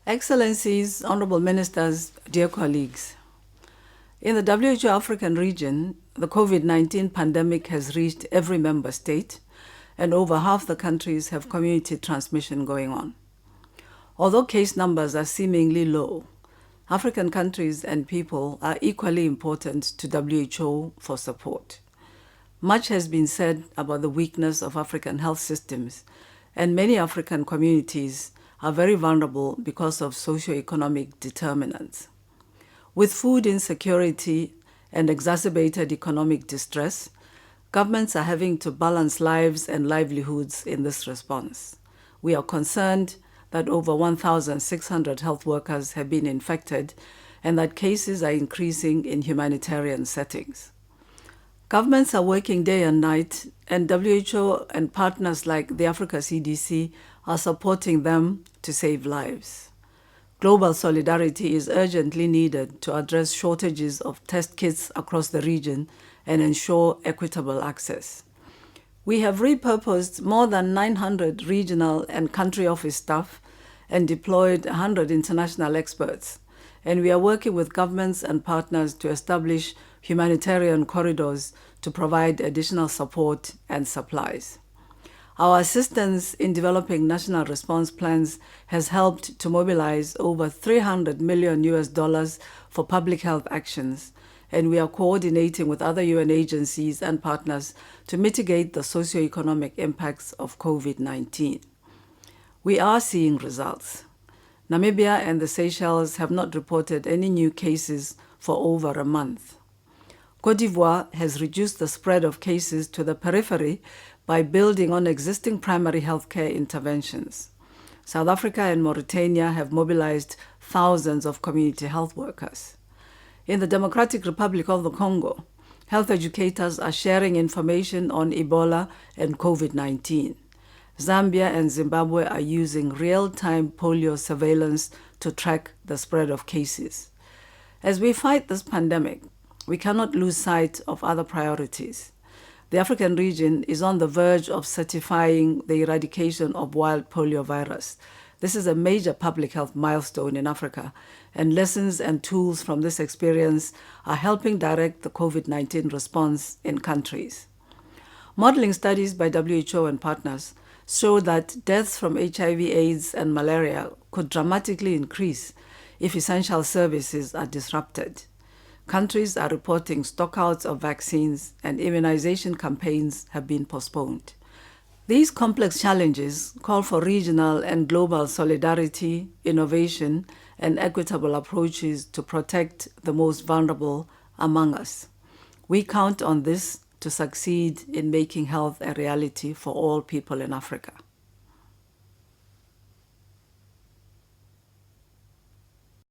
Excellencies, Honorable Ministers, dear colleagues, in the WHO African region, the COVID-19 pandemic has reached every member state, and over half the countries have community transmission going on. Although case numbers are seemingly low, African countries and people are equally important to WHO for support. Much has been said about the weakness of African health systems, and many African communities are very vulnerable because of socio-economic determinants. With food insecurity and exacerbated economic distress, governments are having to balance lives and livelihoods in this response. We are concerned that over 1,600 health workers have been infected and that cases are increasing in humanitarian settings. Governments are working day and night, and WHO and partners like the Africa CDC are supporting them to save lives. Global solidarity is urgently needed to address shortages of test kits across the region and ensure equitable access. We have repurposed more than 900 regional and country office staff and deployed 100 international experts, and we are working with governments and partners to establish humanitarian corridors to provide additional support and supplies. Our assistance in developing national response plans has helped to mobilize over $300 million for public health actions, and we are coordinating with other UN agencies and partners to mitigate the socioeconomic impacts of COVID-19. We are seeing results. Namibia and the Seychelles have not reported any new cases for over a month. Côte d'Ivoire has reduced the spread of cases to the periphery by building on existing primary healthcare interventions. South Africa and Mauritania have mobilized thousands of community health workers. In the Democratic Republic of the Congo, health educators are sharing information on Ebola and COVID-19. Zambia and Zimbabwe are using real-time polio surveillance to track the spread of cases. As we fight this pandemic, we cannot lose sight of other priorities. The African region is on the verge of certifying the eradication of wild poliovirus. This is a major public health milestone in Africa, and lessons and tools from this experience are helping direct the COVID-19 response in countries. Modeling studies by WHO and partners show that deaths from HIV/AIDS and malaria could dramatically increase if essential services are disrupted. Countries are reporting stockouts of vaccines, and immunization campaigns have been postponed. These complex challenges call for regional and global solidarity, innovation, and equitable approaches to protect the most vulnerable among us. We count on this to succeed in making health a reality for all people in Africa.